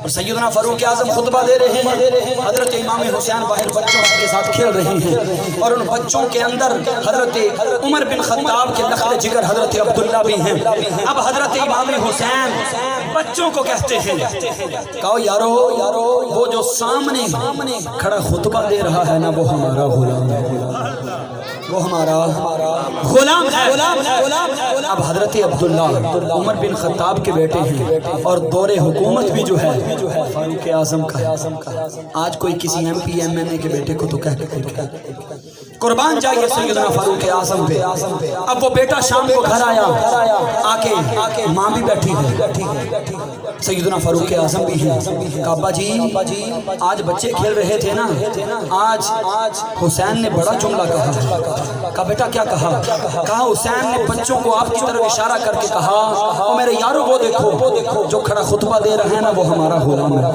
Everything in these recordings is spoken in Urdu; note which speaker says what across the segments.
Speaker 1: اور سیدنا فاروق اعظم خطبہ دے رہے ہیں، حضرت امام حسین باہر بچوں کے ساتھ کھیل رہے ہیں، اور ان بچوں کے اندر حضرت عمر بن خطاب کے لخت جگر حضرت عبداللہ بھی ہیں۔ اب حضرت امام حسین بچوں کو کہتے ہیں، کہو یارو وہ جو سامنے کھڑا خطبہ دے رہا ہے نا، وہ ہمارا غلام ہے، وہ ہمارا غلام ہے۔ اب حضرت عبداللہ عمر بن خطاب کے بیٹے ہیں، اور دور حکومت بھی جو ہے فاروق اعظم کا ہے۔ آج کوئی کسی ایم پی ایم این اے کے بیٹے کو تو کہہ کے قربان جائیے سیدنا فاروق اعظم پہ۔ اب وہ بیٹا شام کو گھر آیا، آکے ماں بھی بیٹھی ہے، سیدنا فاروق اعظم بھی ہیں، کہا ابا جی آج بچے کھیل رہے تھے نا، آج حسین نے بڑا جملہ کہا بیٹا کیا کہا؟ کہا حسین نے بچوں کو آپ کی طرف اشارہ کر کے کہا او میرے یارو وہ دیکھو جو کھڑا خطبہ دے رہے ہیں نا، وہ ہمارا غلام ہے۔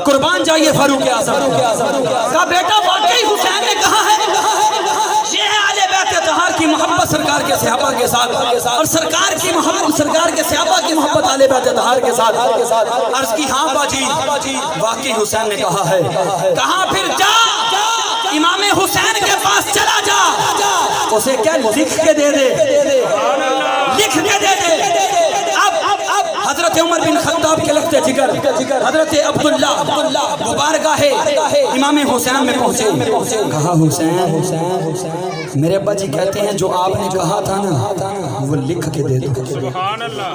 Speaker 1: قربان جائیے فاروق اعظم۔ کہا بیٹا واقعی حسین نے کہا ہے، یہ ہے اہل بیت اطہار کی محبت سرکار کے صحابہ کے ساتھ، اور سرکار کی محبت سرکار کے صحابہ کی محبت اہل بیت اطہار کے ساتھ۔ عرض کی ہاں باجی واقعی حسین نے کہا ہے۔ کہا پھر جا امام حسین کے پاس چلا جا، اسے کیا لکھ کے دے دے، لکھ کے دے دے۔ حضرت عمر بن خطاب کے لخت جگر حضرت عبداللہ مبارکہ امام حسین میں پہنچے، کہا حسین میرے ابا جی کہتے ہیں جو آپ نے کہا تھا نا وہ لکھ کے دے دو۔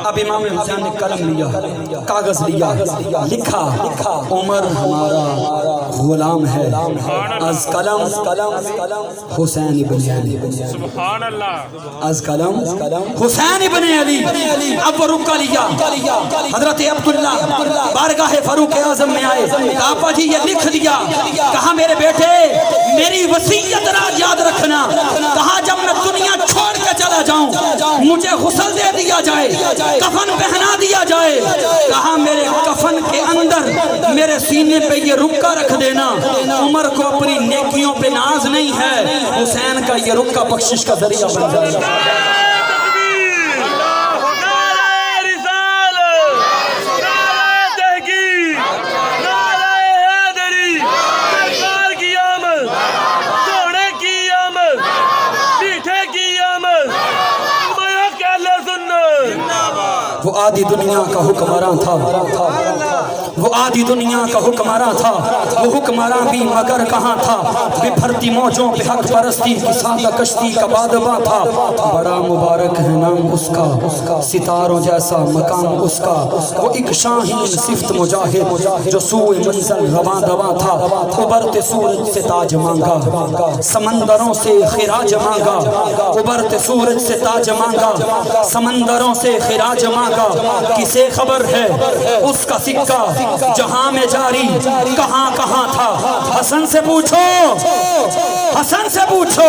Speaker 1: اب امام حسین نے قلم لیا، کاغذ لیا، لکھا عمر ہمارا غلام ہے، از قلم حسین ابن علی، از قلم حسین ابن علی۔ اب وہ رکا لیا، حضرت عبداللہ بارگاہ فاروق اعظم میں آئے، کہا ابا جی یہ لکھ دیا۔ کہا میرے بیٹے میری وصیت راز یاد رکھنا، کہا جب میں دنیا چھوڑ کے چلا جاؤں مجھے غسل دے دیا جائے، کفن پہنا دیا جائے، کہا میرے کفن کے اندر میرے سینے پہ یہ رکا رکھ دینا۔ عمر کو اپنی نیکیوں پہ ناز نہیں ہے، حسین کا یہ رکا بخشش کا ذریعہ بن جائے گا۔ وہ آدھی دنیا کا حکمراں تھا، وہ آدھی دنیا کا حکمراں تھا، وہ حکمراں بھی مگر کہاں تھا، بپھرتی موجوں پہ حق پرستی کی سادہ کشتی کا بادباں تھا۔ بڑا مبارک ہے نام اس کا، ستاروں جیسا مقام اس کا، وہ ایک شاہین صفت مجاہد جو سوئے منزل رواں دواں تھا۔ ابھرتے سورج سے تاج مانگا، سمندروں سے خراج مانگا، ابھرتے سورج سے تاج مانگا، سمندروں سے خراج مانگا۔ کسے خبر ہے اس کا سکہ جہاں میں جاری کہاں کہاں تھا؟ حسن سے پوچھو، حسن سے پوچھو،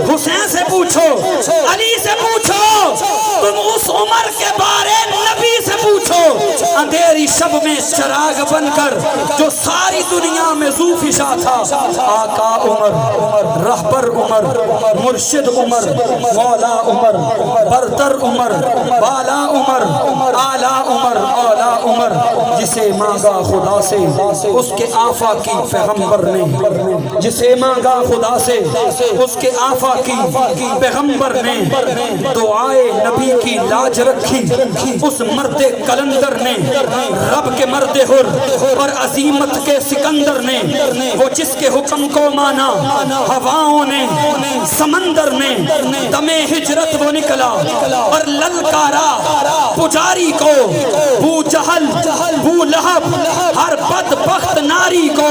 Speaker 1: حسین سے پوچھو، علی سے پوچھو، تم اس عمر کے بارے نبی سے پوچھو، اندھیری شب میں چراغ بن کر جو ساری دنیا میں ذو فشا تھا۔ آقا عمر، رہبر عمر، مرشد عمر، مولا عمر، برتر عمر، بالا عمر، اعلیٰ عمر، اعلیٰ عمر، جسے مانگا خدا سے اس کے آفاقی پیغمبر نے، جسے مانگا خدا سے اس کے آفاقی پیغمبر نے، دعائے نبی کی لاج رکھی اس مرد کلندر نے، رب کے مرد حر اور عظیمت کے سکندر نے، وہ جس کے حکم کو مانا ہواؤں نے، سمندر نے، دم ہجرت وہ نکلا اور للکارا پجاری کو، بو جہل بو لہب ہر بدبخت ناری کو،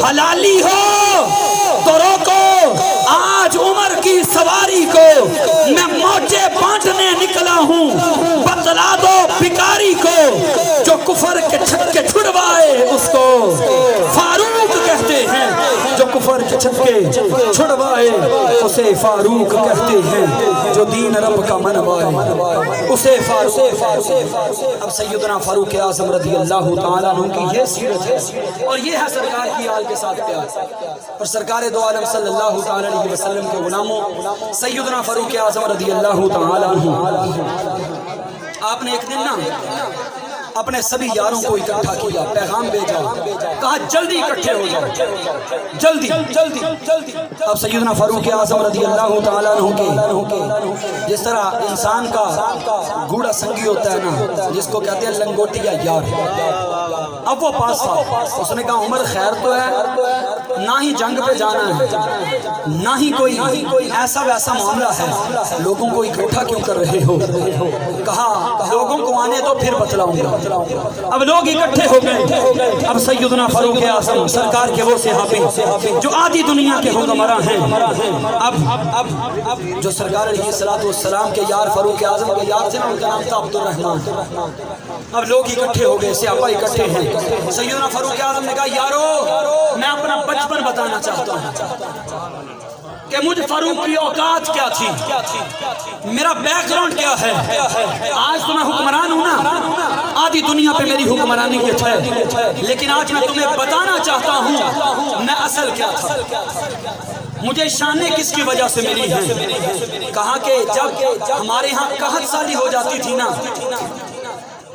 Speaker 1: حلالی ہو تو روکو آج عمر کی سواری کو، میں موجے بانٹنے نکلا ہوں، بتلا دو بھکاری کو، جو کفر کے چھکے چھڑوائے اس کو فاروق کہتے ہیں، جو کفر کے چھکے چھڑوائے اسے فاروق کہتے ہیں، جو دین رب کا منوائے اسے فاروق۔ اب سیدنا فاروق اعظم رضی اللہ تعالیٰ عنہ کی یہ سیرت ہے، اور یہ ہے سرکار کی آل کے ساتھ پیار، اور سرکار دو عالم صلی اللہ تعالیٰ علیہ وسلم کے غلاموں سیدنا فاروق اعظم رضی اللہ تعالیٰ عنہ، آپ نے ایک دن نا اپنے سبھی یاروں کو اکٹھا کیا، پیغام بھیجا، کہا جلدی اکٹھے ہو جاؤ، جلدی جلدی جلدی۔ اب سیدنا فاروق اعظم رضی اللہ تعالیٰ عنہ کے جس طرح انسان کا گوڑا سنگی ہوتا ہے نا، جس کو کہتے ہیں لنگوٹیا یار، اب وہ پاس تھا، اس نے کہا عمر خیر تو ہے، نہ ہی جنگ پہ جانا ہے، نہ ہی کوئی ایسا ویسا معاملہ ہے، لوگوں کو اکٹھا کیوں کر رہے ہو؟ کہا لوگوں کو آنے تو پھر بتلاؤں گا۔ اب لوگ اکٹھے ہو گئے۔ اب سیدنا فاروق اعظم سرکار کے وہ صحابی جو آدھی دنیا کے حکمراں ہیں، اب جو سرکار علیہ الصلوۃ والسلام کے یار فاروق اعظم کے یار تھے نا، ان کا نام تھا عبد الرحمن۔ اب لوگ اکٹھے ہو گئے، صحابہ اکٹھے ہیں۔ سیدنا فاروق اعظم نے کہا یارو میں اپنا بچپن بتانا چاہتا ہوں کہ مجھ فاروق کی اوقات کیا تھی، میرا بیک گراؤنڈ کیا ہے۔ آج تو میں حکمران ہوں نا، آدھی دنیا پہ میری حکمرانیت ہے، لیکن آج میں تمہیں بتانا چاہتا ہوں میں اصل کیا تھا، مجھے شانیں کس کی وجہ سے ملی ہیں۔ کہا کہ جب ہمارے ہاں قحط سالی ہو جاتی تھی نا،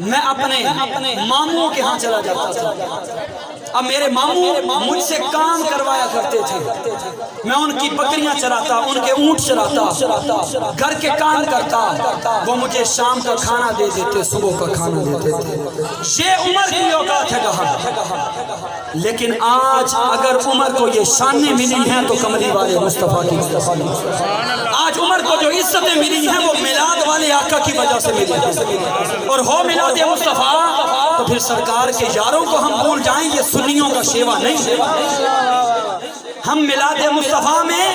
Speaker 1: میں اپنے ماموں کے ہاں چلا جاتا تھا۔ اب میرے ماموں مجھ سے کام کروایا کرتے تھے، میں ان کی بکریاں چراتا، ان کے اونٹ چراتا، گھر کے کام کرتا، وہ مجھے شام کا کھانا دے دیتے، صبح کا کھانا دیتے تھے۔ یہ عمر کی اوقات ہے کہا، لیکن آج اگر عمر کو یہ شانیں ملی ہیں تو کملی والے مصطفیٰ کی، آج عمر کو جو عزتیں ملی ہیں وہ میلاد والے آقا کی وجہ سے ملی ہیں، اور ہو میلاد مصطفیٰ تو پھر سرکار کے یاروں کو ہم بھول جائیں، یہ سنیوں کا شیوا نہیں۔ ہم میلاد مصطفیٰ میں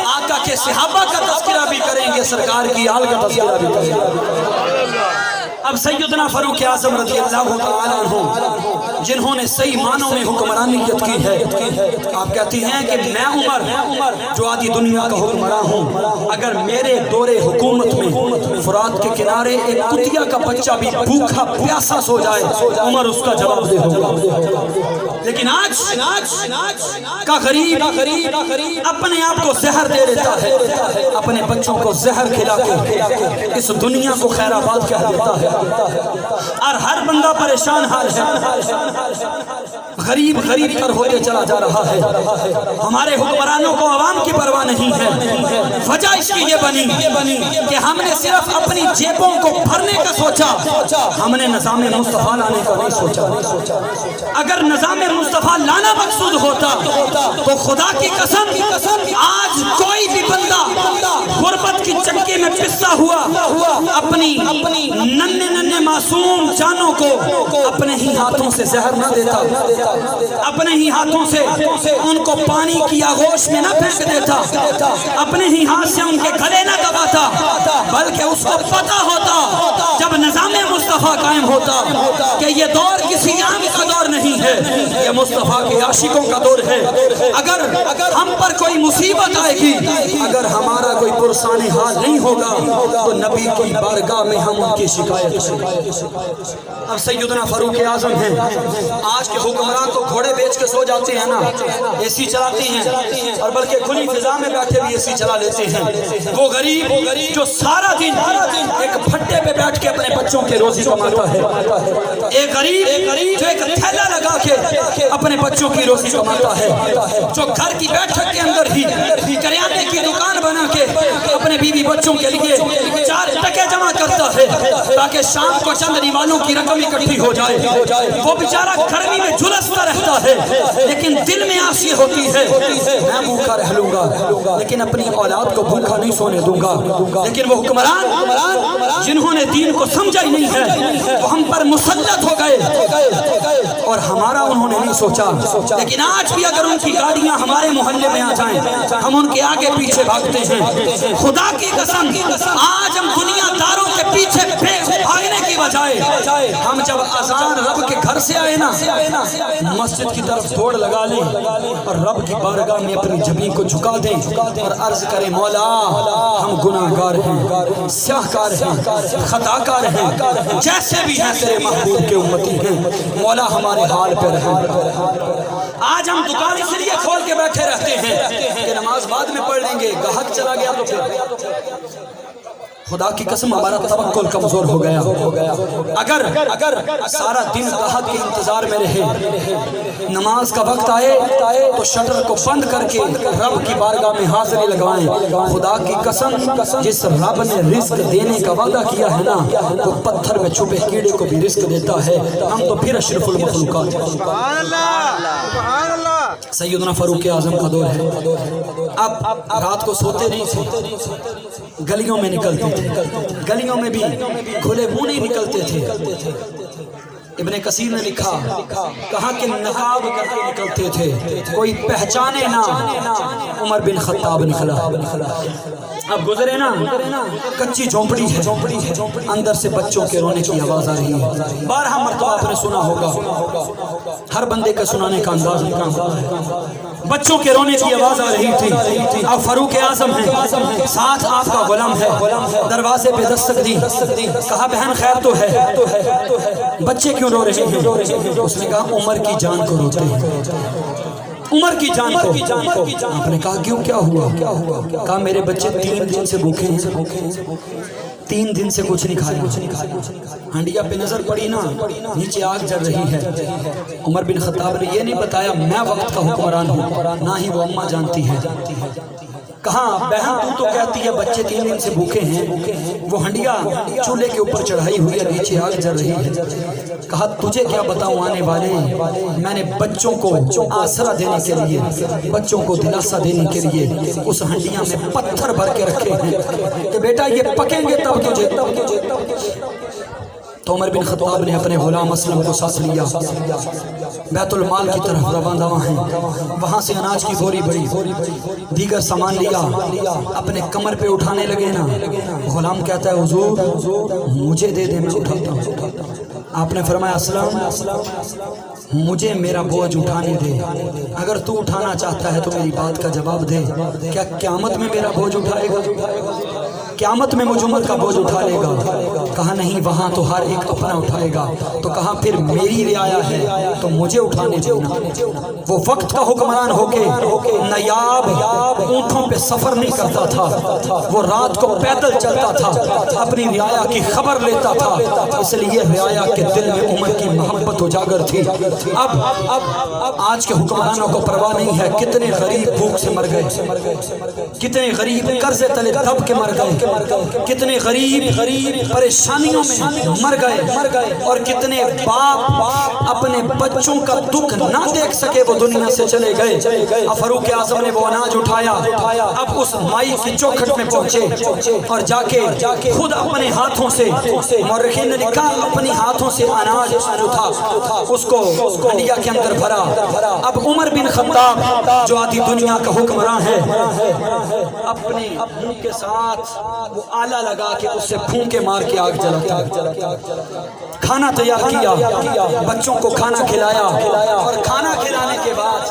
Speaker 1: آقا کے صحابہ کا تذکرہ بھی کریں گے، سرکار کی آل کا تذکرہ بھی کریں گے۔ اب سیدنا فاروق اعظم رضی اللہ تعالیٰ عنہ جنہوں نے صحیح معنوں میں حکمرانیت کی ہے، آپ کہتی ہیں کہ میں عمر جو آدھی دنیا کا حکمراں ہوں، اگر میرے دور حکومت میں فرات کے کنارے ایک کتیا کا بچہ بھی بھوکا پیاسا سو جائے، عمر اس کا جواب دے ہوگا۔ لیکن آج کا غریب اپنے آپ کو زہر دے دیتا ہے، اپنے بچوں کو زہر کھلا کے اس دنیا کو خیر آباد کہہ دیتا ہے، اور ہر بندہ پریشان حال ہے، غریب تر ہوتے چلا جا رہا ہے۔ ہمارے حکمرانوں کو عوام کی پرواہ نہیں ہے۔ وجہ اس کی یہ بنی کہ ہم نے صرف اپنی جیبوں کو بھرنے کا سوچا، ہم نے نظام مصطفیٰ لانے کا نہیں سوچا۔ اگر نظام مصطفیٰ لانا مقصود ہوتا تو خدا کی قسم آج کوئی بھی بندہ غربت کی چکی میں پسا ہوا اپنی ننھے معصوم جانوں کو اپنے ہی ہاتھوں سے زہر نہ دیتا، اپنے ہی ہاتھوں سے ان کو پانی کی آغوش میں نہ پھینک دیتا، اپنے ہی ہاتھ سے ان کے گلے نہ دباتا، بلکہ اس کو پتا ہوتا جب نظام مصطفیٰ قائم ہوتا کہ یہ دور کسی عام کا دور نہیں ہے، یہ مصطفیٰ کے عاشقوں کا دور ہے۔ اگر ہم پر کوئی مصیبت آئے گی، اگر ہمارا کوئی پرسان حال نہیں ہوگا تو نبی کی بارگاہ میں ہم ان کی شکایت کریں۔ اب سیدنا فاروق اعظم ہیں، آج کے حکمران تو گھوڑے بیچ کے سو جاتے ہیں نا، اے سی چلاتے ہیں، اور بلکہ کھلی فضا میں بیٹھے بھی اے سی چلا لیتے ہیں۔ وہ غریب جو سارا دن ایک بھٹے پہ بیٹھ کے اپنے بچوں کے روزی کماتا ہے، ایک غریب جو ایک تھیلا لگا کے اپنے بچوں کی روزی کماتا ہے، جو گھر کی بیٹھک کے اندر ہی کریانے کی دکان بنا کے اپنے بیوی بچوں کے لیے 4 ٹکے جمع کرتا ہے تاکہ شام کو چند نیوالوں کی رقم اکٹھی ہو جائے۔ وہ بیچارہ گرمی میں جھلستا رہتا ہے، لیکن دل میں آس یہ ہوتی ہے میں بھوکا رہ لوں گا لیکن اپنی اولاد کو بھوکا نہیں سونے دوں گا۔ لیکن وہ حکمران جنہوں نے دین کو سمجھا ہی نہیں ہے وہ ہم پر مسلط ہو گئے، اور ہمارا انہوں نے نہیں سوچا۔ لیکن آج بھی اگر ان کی گاڑیاں ہمارے محلے میں آ جائیں، ہم ان کے آگے پیچھے بھاگتے ہیں۔ خدا کی قسم آج ہم دنیا داروں کے پیچھے بھاگنے کی بجائے ہم جب اذان رب کے گھر سے آئے نا، مسجد کی طرف دوڑ لگا لیں اور رب کی بارگاہ میں اپنی جبین کو جھکا دیں اور عرض کریں مولا ہم گناہگار ہیں، سیاہکار ہیں، خطاکار ہیں، جیسے بھی ہیں تیرے محبوب کے امتی ہیں، مولا ہمارے حال پہ رحم۔ آج ہم دکان اس لیے کھول کے بیٹھے رہتے ہیں کہ نماز بعد میں پڑھ لیں گے، گاہک چلا گیا تو پھر خدا کی قسم ہمارا توکل کمزور ہو گیا. اگر سارا دن راحت کے انتظار میں رہے، نماز کا وقت آئے تو شٹر کو بند کر کے رب کی بارگاہ میں حاضری لگوائیں. خدا کی قسم جس رب نے رزق دینے کا وعدہ کیا ہے نا، وہ پتھر میں چھپے کیڑے کو بھی رزق دیتا ہے. ہم تو پھر اشرف المخلوقات ہیں.
Speaker 2: سبحان اللہ.
Speaker 1: سیدنا فاروق اعظم کا دور ہے. اب رات کو سوتے نہیں تھے، گلیوں میں نکلتے تھے. گلیوں میں بھی کھلے منہ نہیں نکلتے تھے. ابن کثیر نے لکھا، کہا کہ نقاب کر کے نکلتے تھے، کوئی پہچانے نہ. عمر بن خطاب نکلا. اب گزرے نا، کچی جھونپڑی ہے، اندر سے بچوں کے رونے کی آواز آ رہی ہے. 12 مرتبہ آپ نے سنا ہوگا. ہر بندے کا سنانے کا انداز ہے. بچوں کے رونے کی آواز آ رہی تھی. اب فاروق اعظم ہے، ساتھ آپ کا غلام ہے. دروازے پہ دستک دی، کہا بہن خیر تو ہے، بچے کیوں رو رہے ہیں؟ اس نے کہا عمر کی جان کو روتے ہیں، عمر کی جان کو. آپ نے کہا کیوں، کیا ہوا؟ کہا میرے بچے 3 دن سے بھوکے ہیں، 3 دن سے کچھ نہیں کھایا. ہنڈیا پہ نظر پڑی نا، نیچے آگ جل رہی ہے. عمر بن خطاب نے یہ نہیں بتایا میں وقت کا حکمران ہوں، نہ ہی وہ اماں جانتی ہے. کہاں بہن تو کہتی ہے بچے 3 دن سے بھوکے ہیں، وہ ہنڈیا چولہے کے اوپر چڑھائی ہوئی ہے، نیچے آگ جل رہی ہے. کہا تجھے کیا بتاؤں آنے والے، میں نے بچوں کو آسرا دینے کے لیے، بچوں کو دلاسا دینے کے لیے اس ہنڈیاں میں پتھر بھر کے رکھے ہیں کہ بیٹا یہ پکیں گے تب تجھے. تو عمر بن خطاب نے اپنے غلام اسلم کو ساتھ لیا، بیت المال کی طرف روانہ ہیں. وہاں سے اناج کی بوری بڑی، دیگر سامان لیا، اپنے کمر پہ اٹھانے لگے نا. غلام کہتا ہے حضور مجھے دے دے، میں اٹھاتا ہوں. آپ نے فرمایا اسلم مجھے میرا بوجھ اٹھانے دے، اگر تو اٹھانا چاہتا ہے تو میری بات کا جواب دے. کیا قیامت میں میرا بوجھ اٹھائے گا؟ قیامت میں مجھ امت کا بوجھ اٹھا لے گا؟ کہا نہیں، وہاں تو ہر ایک اپنا اٹھائے گا. تو کہا پھر میری رعایا ہے تو مجھے اٹھانے دینا. وہ وقت کا حکمران ہو کے نایاب اونٹوں پہ سفر نہیں کرتا تھا، وہ رات کو پیدل چلتا تھا، اپنی رعایا کی خبر لیتا تھا. اس لیے رعایا کے دل میں عمر کی محبت اجاگر تھی. اب آج کے حکمرانوں کو پرواہ نہیں ہے کتنے غریب بھوک سے مر گئے، کتنے غریب قرضے تلے دب کے مر گئے، کتنے غریب پریشانیوں میں مر گئے، اور کتنے باپ اپنے بچوں کا دکھ نہ دیکھ سکے وہ دنیا سے چلے گئے. فاروق اعظم نے وہ اناج اٹھایا، اب اس مائی کی چوکھٹ میں پہنچے اور جا کے خود اپنے ہاتھوں سے، مورخین نے لکھا اپنی ہاتھوں سے اناج اٹھا، اس کو ہنڈیا کے اندر بھرا. اب عمر بن خطاب جو آدھی دنیا کا حکمراں ہے، اپنے منہ کے ساتھ وہ آلہ لگا کے اس سے پھونکے مار کے آگ جلاتا. کھانا تیار کیا، بچوں کو کھانا کھلایا، اور کھانا کھلانے کے بعد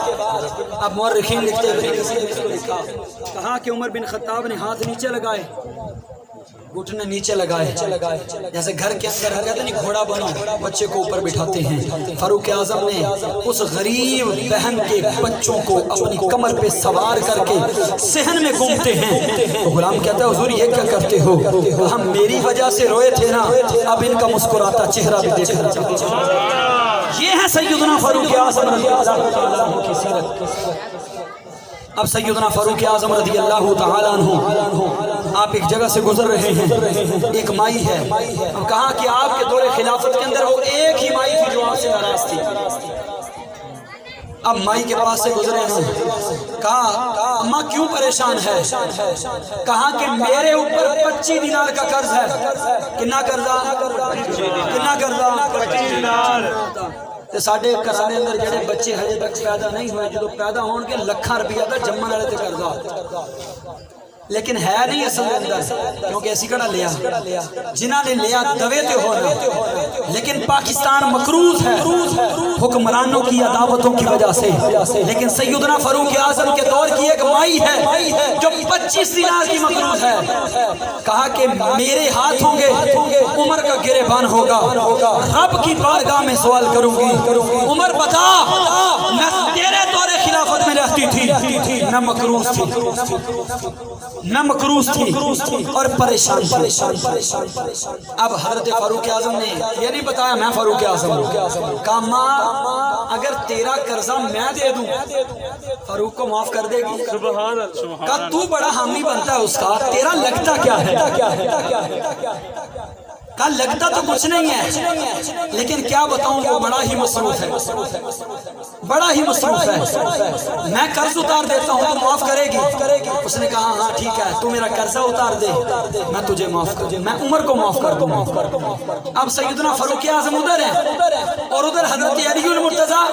Speaker 1: اب مورخین لکھتے ہیں، کہا کہ عمر بن خطاب نے ہاتھ نیچے لگائے، گھٹنے نیچے لگائے، جیسے گھر کے اندر کہتے نہیں گھوڑا بنو، بچے کو اوپر بٹھاتے ہیں. فاروق اعظم نے اس غریب بہن کے بچوں کو اپنی کمر پہ سوار کر کے صحن میں گھومتے ہیں. تو غلام کہتا ہے حضور یہ کیا کرتے ہو؟ ہم میری وجہ سے روئے تھے نا، اب ان کا مسکراتا چہرہ بھی دیکھنا چاہتے ہیں. یہ ہے سیدنا فاروق اعظم رضی اللہ عنہ کی سیرت. اب سیدنا فاروق اعظم رضی اللہ تعالیٰ عنہ آپ ایک جگہ سے گزر رہے ہیں، ایک مائی ہے. اب کہا کہ آپ کے دور خلافت کے اندر وہ ایک ہی مائی تھی جو آپ سے ناراض تھی. اب مائی کے پاس سے گزرے ہیں، کہا اماں کیوں پریشان ہے؟ کہا کہ میرے اوپر 25 دینار کا قرض ہے. کتنا قرضہ؟ کتنا قرضہ؟ 25 دینار. تے ساڈے گھراں دے اندر جڑے بچے ہجے تک پیدا نہیں ہوئے، جدوں پیدا ہون گے لکھاں روپیہ دا جمن والے تے قرضہ، لیکن ہے نہیں اصل اندر، کیونکہ ایسی کڑا لیا جنہاں نے لیا دوے تے ہونا. لیکن پاکستان مقروض ہے حکمرانوں کی عداوتوں کی وجہ سے. لیکن سیدنا فاروق اعظم کے دور کی ایک مائی ہے جو 25 دینار کی مقروض ہے. کہا کہ میرے ہاتھ ہوں گے عمر کا گریبان ہوگا، رب کی بارگاہ میں سوال کروں گی، عمر بتا میں تیرے دور خلافت میں رہتا ہلتی تھی نہ مکروز تھی، نہ مکروز تھی اور پریشان تھی۔ اب حضرت فاروق اعظم نے یہ نہیں بتایا میں فاروق اعظم ہوں، کہا ماں اگر تیرا قرضہ میں دے دوں فاروق کو معاف کر دے گی؟ کہا تو بڑا حامی بنتا ہے اس کا، تیرا لگتا کیا ہے؟ کہا لگتا تو کچھ نہیں ہے لیکن کیا بتاؤں وہ بڑا ہی مصروف ہے، بڑا ہی مصروف ہے، میں قرض اتار دیتا ہوں تو معاف کرے گی؟ اس نے کہا ہاں ٹھیک ہے تو میرا قرضہ اتار دے میں تجھے معاف کر دوں، میں عمر کو معاف کر دوں گا۔ اب سیدنا فاروق اعظم ادھر ہے اور ادھر حضرت علی المرتضیٰ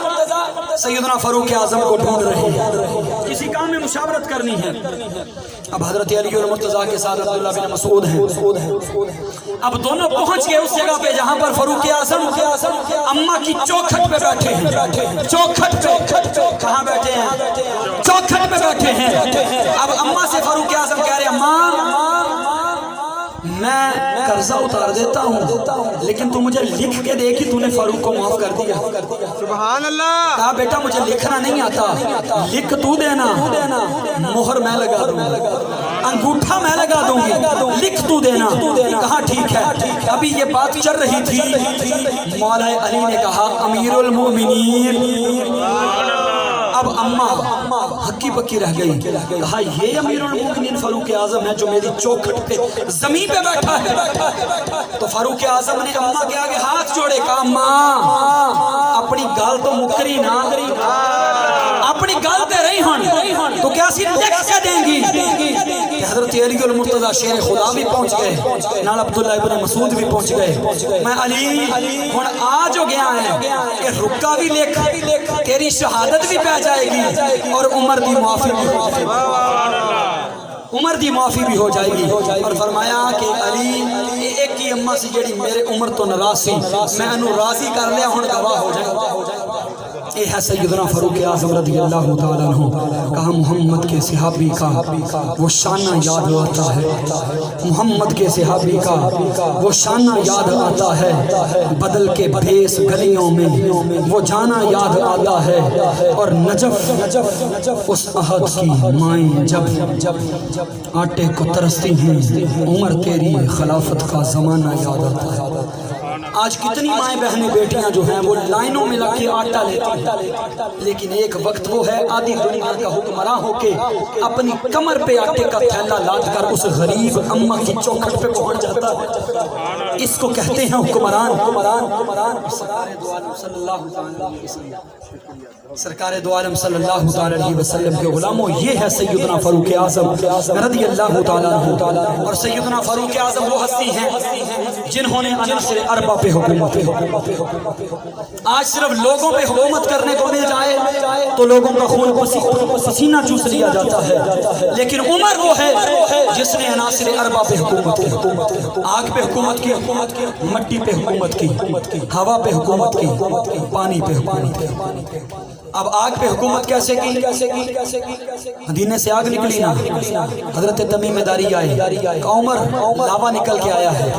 Speaker 1: سیدنا فاروق اعظم کو ڈھونڈ رہے ہیں، کسی کام میں مشاورت کرنی ہے۔ اب حضرت علی المرتضیٰ کے ساتھ عبداللہ بن مسعود ہیں، اب دونوں پہنچ گئے اس جگہ پہ جہاں پر فاروق اعظم اماں کی چوکھٹ پہ بیٹھے ہیں، چوکھٹ پہ کہاں بیٹھے ہیں؟ چوکھٹ پہ بیٹھے ہیں۔ اب اماں سے فاروق اعظم کہہ رہے ہیں اماں میں قرضہ اتار دیتا ہوں لیکن تو مجھے لکھ کے دے کہ تو نے فاروق کو معاف کر دیا۔
Speaker 2: سبحان اللہ۔
Speaker 1: کہا بیٹا مجھے لکھنا نہیں آتا، لکھ تو دینا، مہر میں لگا دوں گا، انگوٹھا میں لگا دوں گی، لکھ تو دینا۔ کہا ٹھیک ہے۔ ابھی یہ بات چل رہی تھی، مولا علی نے کہا امیر المومنین۔ اب اماں ہکی بکی رہ گئی، کہا یہ امیر المومنین فاروق اعظم ہے جو میری چوکھٹ پہ زمین پہ بیٹھا ہے؟ تو فاروق اعظم نے اماں کے آگے ہاتھ جوڑے، کہا ماں اپنی گال تو مکری نہ، اپنی گال تے رہی ہن تو کیا سی لکھ کے دیں گی؟ کہ حضرت علی المرتضیٰ شیر خدا بھی پہنچ گئے، نال عبداللہ ابن مسعود بھی پہنچ گئے۔ میں علی ہن آ جو گیا ہے کہ رکا بھی لکھ، تیری شہادت بھی پہ جائے گی اور عمر دی معافی بھی ہو جائے گی، عمر دی معافی بھی ہو جائے گی۔ اور فرمایا کہ علی ایک ہی اماں سی جڑی میرے عمر تو ناراض سی، میں انہوں راضی کر لیا ہن گواہ ہو جائے۔ اے ہے سیدنا فاروق اعظم رضی اللہ تعالیٰ عنہ۔ کہا محمد کے صحابی کا وہ شانہ یاد آتا ہے، محمد کے صحابی کا وہ شانہ یاد آتا ہے، بدل کے بھیس گلیوں میں وہ جانا یاد آتا ہے، اور نجف اس احد کی مائیں جب آٹے کو ترستی ہیں، عمر تیری خلافت کا زمانہ یاد آتا ہے۔ آج کتنی مائیں بہنیں بیٹیاں جو ہیں وہ لائنوں میں لگ کے آٹا لیتی ہیں، لیکن ایک وقت وہ ہے آدھی دنیا کا حکمراں ہو کے اپنی کمر پہ آٹے کا تھیلا لاد کر اس غریب اماں کی چوکھٹ پہ پہنچ جاتا ہے۔ اس کو کہتے ہیں حکمران۔ سرکار دو عالم صلی اللہ علیہ وسلم کے غلاموں، یہ ہے سیدنا فاروق اعظم رضی اللہ تعالیٰ عنہ۔ اور سیدنا فاروق اعظم وہ ہستی ہیں جنہوں نے عناصر اربع پہ حکومت کی۔ آج صرف لوگوں پہ حکومت کرنے کو مل جائے تو لوگوں کا خون پسینہ چوس لیا جاتا ہے، لیکن عمر وہ ہے جس نے عناصر اربع پہ حکومت کی، آگ پہ حکومت کی، مٹی پہ حکومت کی، ہوا پہ حکومت کی، پانی پہ حکومت کی۔ اب آگ پہ حکومت کیسے کی؟ مدینے سے آگ نکلی نا، حضرت تمیم داری آئے، عمر لاوا نکل کے آیا ہے،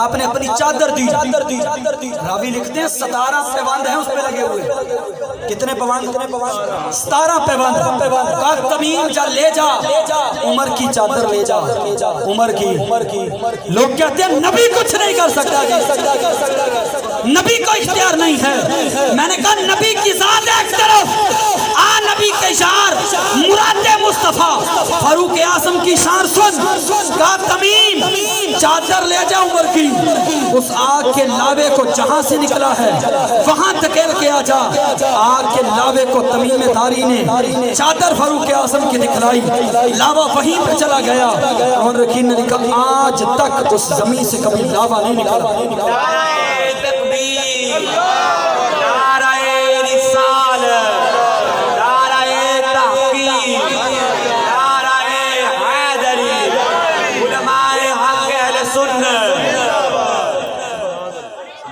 Speaker 1: آپ نے اپنی چادر دی، راوی لکھتے ہیں 17 پیوند ہیں اس پہ لگے ہوئے۔ کتنے پیوند؟ 17 پیوند۔ کہا تمیم جا لے جا عمر کی چادر لے جا، عمر کی۔ لوگ کہتے ہیں نبی کچھ نہیں کر سکتا، نبی کو اختیار نہیں ہے۔ میں نے کہا نبی کی ذات ایک طرف، آ نبی کے اشار مراد مصطفیٰ فاروق اعظم کی شان سن۔ کہا تمیم چادر لے جا عمر کی، اس آگ کے لاوے کو جہاں سے نکلا ہے وہاں دھکیل کے آ جا۔ آگ کے لاوے کو تمیم داری نے چادر فاروق اعظم کی دکھلائی، لاوا وہیں پہ چلا گیا۔ اور رکین نے لکھا آج تک اس زمین سے کبھی لاوا نہیں نکلا۔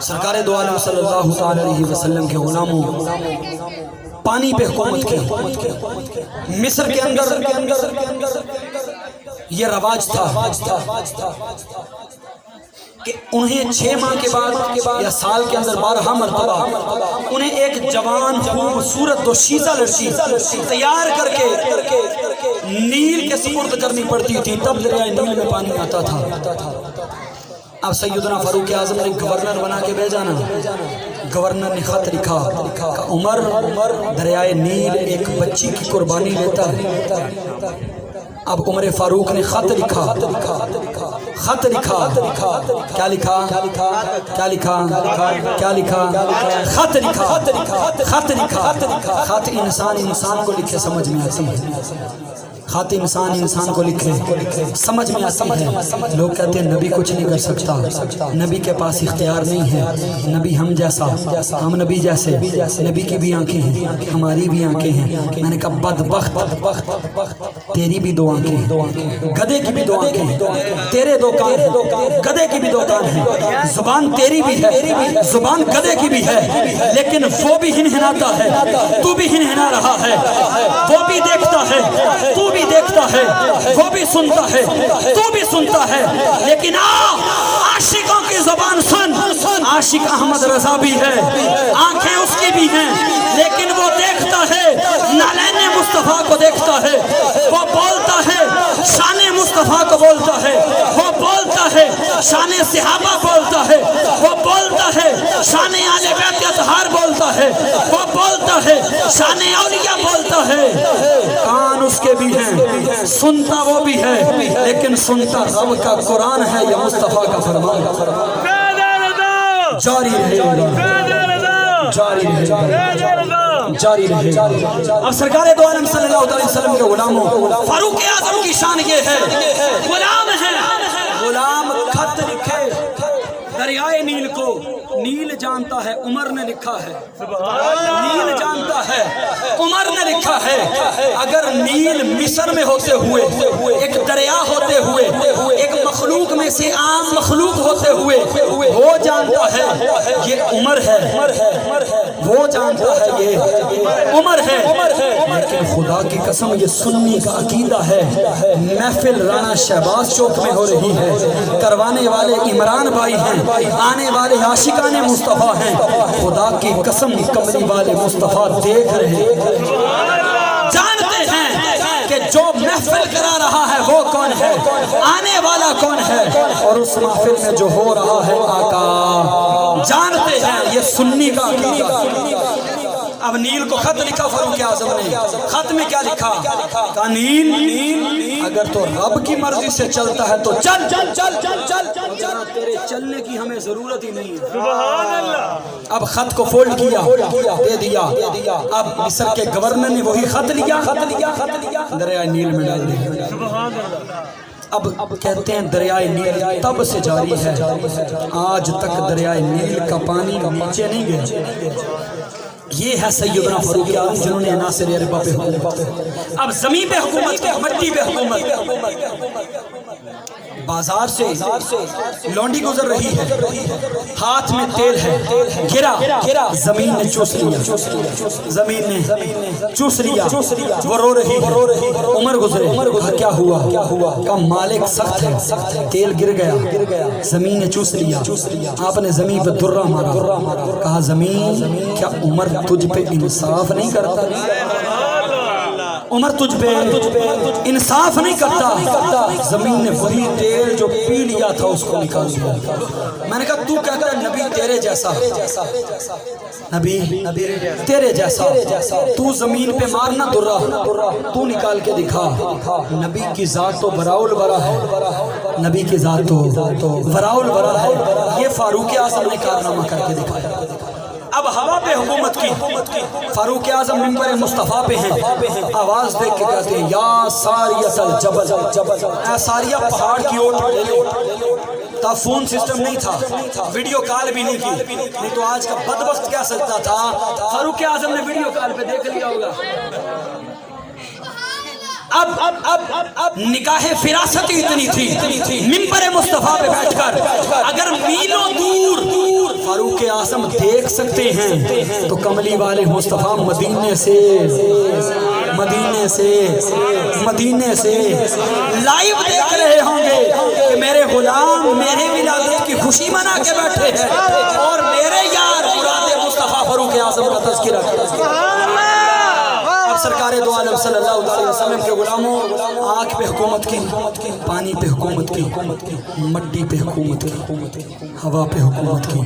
Speaker 1: سرکار دو عالم صلی اللہ علیہ وسلم کے غلاموں، پانی پہ حکومت کی۔ مصر کے اندر یہ رواج تھا کہ انہیں 6 ماہ کے بعد یا سال کے اندر 12 مرتبہ انہیں ایک ایک جوان خوبصورت دوشیزہ لڑکی تیار کر کے نیل کے سپرد کرنی پڑتی تھی، تب دریائے نیل میں پانی آتا تھا۔ اب سیدنا فاروق اعظم نے گورنر بنا کے بھیجا نا، گورنر نے خط لکھا کہ عمر دریائے نیل ایک بچی کی قربانی لیتا ہے۔ اب عمر فاروق نے خط لکھا، خط لکھا، کیا لکھا؟ کیا لکھا؟ کیا لکھا؟ خط لکھا، خط لکھا۔ خط انسان کو لکھے سمجھ میں آتی ہے، خط انسان کو لکھے سمجھ میں آتی ہے۔ لوگ کہتے ہیں نبی کچھ نہیں کر سکتا، نبی کے پاس اختیار نہیں ہے، نبی ہم جیسا، ہم نبی جیسے، نبی کی بھی آنکھیں ہیں، ہماری بھی آنکھیں ہیں۔ میں نے کہا بدبخت، تیری بھی دو آنکھیں ہیں، گدھے کی بھی دو آنکھیں ہیں، تیرے دو کان ہیں، گدھے کی بھی دو کان ہیں، زبان تیری بھی ہے، زبان گدھے کی بھی ہے، لیکن وہ بھی ہنہناتا ہے، تو بھی ہنہنا رہا ہے، وہ بھی دیکھتا ہے، تو بھی دیکھتا ہے، وہ بھی سنتا ہے، تو بھی سنتا ہے، لیکن عاشقوں کی زبان سن۔ عاشق احمد رضا بھی ہے، آنکھیں اس کی بھی ہیں، لیکن وہ دیکھتا ہے، نالین مصطفیٰ کو دیکھتا ہے، وہ بولتا ہے، شان مصطفیٰ کو بولتا ہے، وہ بولتا ہے، شان صحابہ بولتا ہے، وہ بولتا ہے، شان آل بیت اطہار بولتا ہے، وہ بولتا ہے، شان اولیاء بولتا ہے۔ کان اس کے بھی ہیں، سنتا وہ بھی ہے، لیکن سنتا رب کا قرآن ہے یا مصطفیٰ کا فرمان۔ جاری رہے گا، جاری رہے گا، جاری رہے گا۔ اب سرکار دو عالم صلی اللہ علیہ وسلم کے غلاموں، فاروق اعظم کی شان یہ ہے، غلام ہے، غلام خط لکھے دریائے نیل کو، نیل جانتا ہے، عمر نے لکھا ہے، نیل جانتا ہے، عمر نے لکھا ہے۔ اگر نیل مصر میں ہوتے ہوئے، ایک دریا ہوتے ہوئے، ایک مخلوق میں سے عام مخلوق ہوتے ہوئے وہ جانتا ہے یہ عمر ہے، وہ جانتا ہے یہ عمر ہے، لیکن خدا کی قسم یہ سنی کا عقیدہ ہے۔ محفل رانا شہباز چوک میں ہو رہی ہے، کروانے والے عمران بھائی ہیں، آنے والے عاشقان مصطفیٰ ہیں، خدا کی قسم کملی والے مصطفیٰ دیکھ رہے ہیں، جانتے ہیں کہ جو محفل کرا رہا ہے وہ کون ہے، آنے والا کون ہے، اور اس محفل میں جو ہو رہا ہے آقا جانتے ہیں۔ یہ سنی کا عقیدہ۔ اب نیل کو خط لکھا فاروق اعظم نے، خط میں کیا لکھا؟ کہا نیل اگر تو رب کی مرضی سے چلتا ہے تو چل چل چل چل چل چل، تیرے چلنے کی ہمیں ضرورت ہی نہیں ہے۔ سبحان اللہ۔ اب خط کو فولڈ کیا، دے دیا۔ اب مصر کے گورنر نے وہی خط لیا، دریائے نیل میں ڈال دیا۔ سبحان اللہ۔ اب کہتے ہیں دریائے نیل تب سے جاری ہے، آج تک دریائے نیل کا پانی نیچے نہیں گیا۔ یہ ہے سیدنا فاروق اعظم جنہوں نے ناصر اربا پہ حکومت، اب زمین پہ حکومت، مٹی پہ حکومت۔ بازار سے لونڈی گزر رہی ہے، ہاتھ میں تیل ہے، گرا، زمین نے چوس لیا، زمین نے چوس لیا، وہ رو رہی ہے۔ عمر گزرے، کیا ہوا؟ کہا مالک سخت ہے، تیل گر گیا، زمین نے چوس لیا۔ آپ نے زمین پہ درہ مارا، کہا زمین کیا عمر تجھ پہ انصاف نہیں کرتا؟ عمر تجھ پہ انصاف نہیں کرتا؟ زمین نے وہی تیل جو پی لیا تھا اس کو نکال دیا۔ میں نے کہا تو کہتا ہے نبی تیرے جیسا، نبی تیرے جیسا، تو زمین پہ مارنا درہ، تو نکال کے دکھا۔ نبی کی ذات تو براء البرا ہے، نبی کی ذات تو براء البرا ہے۔ یہ فاروق اعظم نے کارنامہ کر کے دکھایا۔ اب ہوا پہ حکومت کی، فاروق اعظم منبر مصطفیٰ پہ ہیں، آواز دیکھ کے کہتے ہیں یا ساریۃ الجبل، اے ساریہ پہاڑ کی اوٹ لے لو۔ تب فون سسٹم نہیں تھا، ویڈیو کال بھی نہیں کی، نہیں تو آج کا بدبخت کہہ سکتا تھا فاروق اعظم نے ویڈیو کال پہ دیکھ لیا ہوگا۔ اب نکاح فراست اتنی تھی، منبر مصطفیٰ پہ بیٹھ کر اگر میلوں دور فاروق اعظم دیکھ سکتے ہیں تو کملی والے مصطفیٰ مدینے سے لائیو دیکھ رہے ہوں گے کہ میرے غلام میرے ولادت کی خوشی منا کے بیٹھے ہیں اور میرے یار مراد مصطفیٰ فاروق فاروق اعظم کا تذکرہ کیا۔ اب سرکار دو عالم صلی اللہ علیہ وسلم کے غلاموں، آنکھ پہ حکومت کی، پانی پہ حکومت کی، مٹی پہ حکومت کی، ہوا پہ حکومت کی،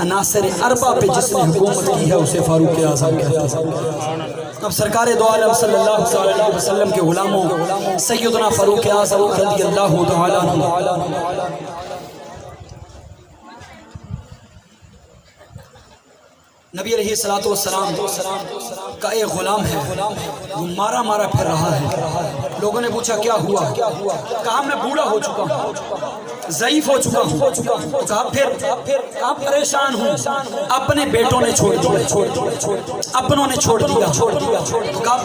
Speaker 1: عناصر اربع پہ جس نے حکومت کی ہے اسے فاروق اعظم کہتے ہیں۔ اب سرکار دو عالم صلی اللہ علیہ وسلم کے غلاموں، سیدنا فاروق اعظم رضی اللہ تعالی عنہ نبی علیہ الصلوۃ والسلام کا ایک غلام ہے، وہ مارا مارا پھر رہا ہے۔ لوگوں نے پوچھا کیا ہوا؟ کہا میں بوڑھا ہو چکا ہوں، ضعیف ہو چکا ہوں۔ کہا پھر پریشان ہوں، اپنے بیٹوں نے چھوڑ دیا، اپنوں نے چھوڑ دیا۔ کہا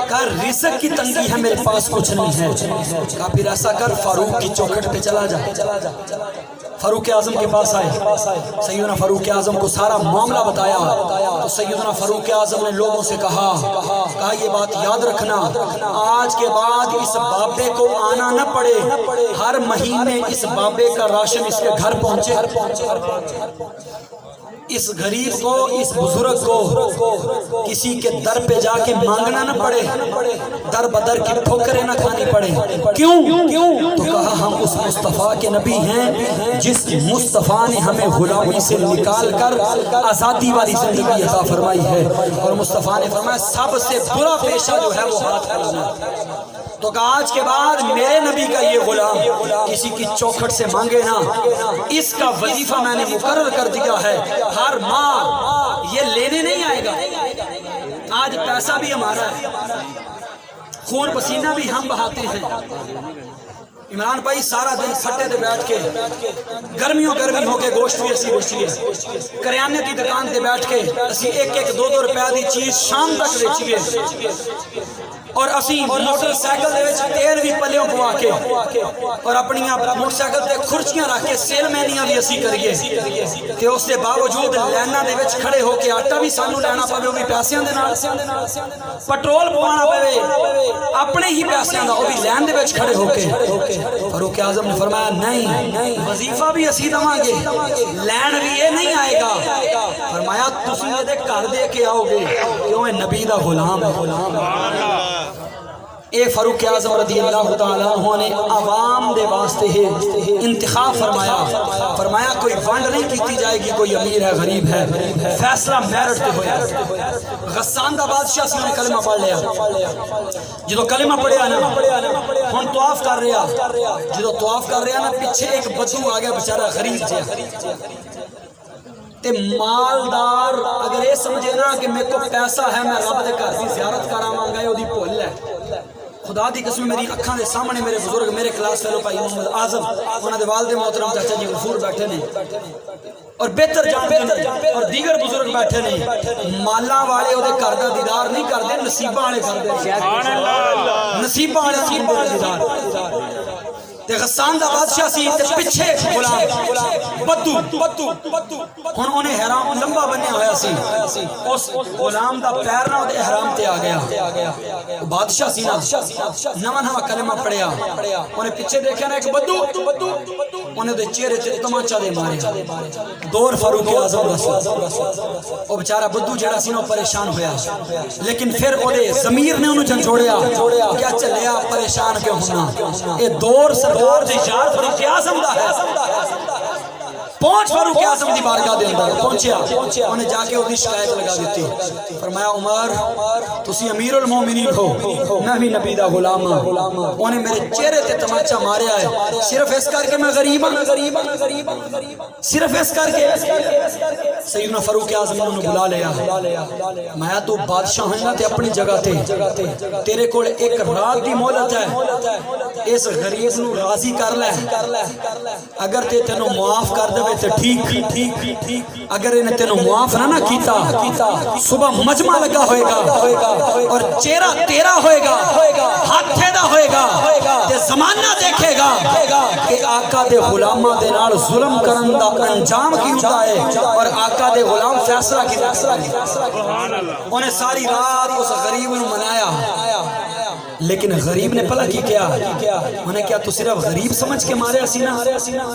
Speaker 1: کہا رزق کی تنگی ہے، میرے پاس کچھ نہیں ہے۔ کہا پھر ایسا کر فاروق کی چوکھٹ پہ چلا جا۔ فاروق اعظم کے پاس آئے، سیدنا فاروق اعظم کو سارا معاملہ بتایا تو سیدنا فاروق اعظم نے لوگوں سے کہا یہ بات یاد رکھنا، آج کے بعد اس بابے کو آنا نہ پڑے، ہر مہینے اس بابے کا راشن اس کے گھر پہنچے، اس غریب کو، اس بزرگ کو کسی کے در پہ جا کے مانگنا نہ پڑے، در بدر کی ٹھوکریں نہ کھانی پڑے۔ کیوں؟ تو کہا ہم اس مصطفیٰ کے نبی ہیں جس مصطفیٰ نے ہمیں غلامی سے نکال کر آزادی والی زندگی عطا فرمائی ہے، اور مصطفیٰ نے فرمایا سب سے برا پیشہ جو ہے وہ ہاتھ پھیلانا۔ تو کہا آج کے بعد میرے نبی کا یہ غلام کسی کی چوکھٹ سے مانگے نا، اس کا وظیفہ میں نے مقرر کر دیا ہے، ہر ماہ یہ لینے نہیں آئے گا۔ آج پیسہ بھی ہمارا ہے، خون پسینہ بھی ہم بہاتے ہیں۔ عمران بھائی سارا دن پھٹے دے بیٹھ کے گرمی ہو کے گوشت بھی اسی بیچیے، کریانے کی دکان تے بیٹھ کے اسی ایک دو روپے دی چیز شام تک بیچیے، اور اسی موٹر سائیکل دے وچ تیل بھی پلیوں پوا کے، اور اپنی موٹر سائیکل تے کھرچیاں رکھ کے سیل مینیاں بھی اسی کریے، تے اس دے باوجود لائناں دے وچ کھڑے ہو کے آٹا بھی سانو لینا پوے، وہ بھی پیسیاں دے نال، پٹرول پوانا پوے اپنے ہی پیسیاں دا، وہ بھی لائن دے وچ کھڑے ہو کے۔ فاروق اعظم نے فرمایا نہیں، وظیفہ بھی اسی دواں گے، لین بھی یہ نہیں آئے گا۔ فرمایا تسی یہ دے گھر دے کے آؤ گے، کیوں اے نبی دا غلام ہے۔ اے فاروق اعظم رضی اللہ تعالیٰ عنہ نے عوام دے واسطے انتخاب فرمایا کوئی ونڈ نہیں کیتی جائے گی، کوئی امیر ہے غریب ہے، فیصلہ میرٹ تے ہویا۔ غسان دا بادشاہ سی نے کلمہ پڑھ لیا، جدو کلمہ پڑھیا نا ہن طواف کر رہا، جدو طواف کر رہا نا پیچھے ایک بدو آ گیا بیچارہ غریب جہا تے مالدار، اگر یہ سمجھے نا کہ میرے کو پیسہ ہے میں رب دے گھر دی زیارت کراواں گا، وہ دی بھول ہے۔ خدا دی قسم میری اکھاں دے سامنے میرے بزرگ، میرے کلاس فیلو بھائی محمد اعظم، انہاں دے والد محترم چاچا جی غفور بیٹھے نے، اور بہتر جانتے ہیں، اور دیگر بزرگ بیٹھے نے، مالاں والے اودے گھر دا دیدار نہیں کردے، نصیباں والے کردے، نصیباں والے دیدار۔ تے غسان دا بادشاہ سی تے پچھے غلام بدو، ہن انہیں احرام لمبا بنیا ہویا سی، اس غلام دا پیر نہ اودے احرام تے آ گیا، بادشاہ سی نا نواں کلمہ پڑھیا، انہیں پیچھے دیکھا نا ایک بدو، انہیں دے چہرے تے تماچا دے مارے، دور فاروق اعظم دا سی، او بیچارہ بدو جڑا سی نا پریشان ہویا، لیکن پھر اودے ضمیر نے انہوں جھنجھوڑیا، کیا چلیا پریشان کیوں ہونا، اے دور سرکار دی یار فاروق اعظم دا ہے، پہنچ فاروق اعظم دی بارگاہ دے اندر پہنچیا، انہیں جا کے اودی شکایت لگا دیتی، فرمایا عمر تسی امیر المومنین ہو، میں بھی نبی دا غلام ہاں، انہیں میرے چہرے تے تماچا ماریا ہے، صرف اس کر کے میں غریب ہاں، صرف اس کر کے۔ سیدنا فاروق اعظم نے انہوں بلا لیا، میں تو بادشاہ ہیں نا تے اپنی جگہ تے، تیرے کول ایک رات دی مہلت ہے، اس غریب نو راضی کر لے، اگر تے تینوں معاف کر دے تے ٹھیک، اگر انہیں تینوں معاف نہ کیتا، صبح مجمع لگا ہوئے گا اور چہرہ تیرا ہوئے گا، ہاتھ تیرا ہوئے گا، تے زمانہ دیکھے گا کہ آقا دے غلامہ دے نال ظلم کرن دا انجام کی ہوتا ہے، اور آقا دے غلام فیصلہ کی۔ انہیں ساری رات اس غریب نے منایا، لیکن غریب نے پلا کی کیا انہیں کیا تو صرف غریب سمجھ کے مارے اسینا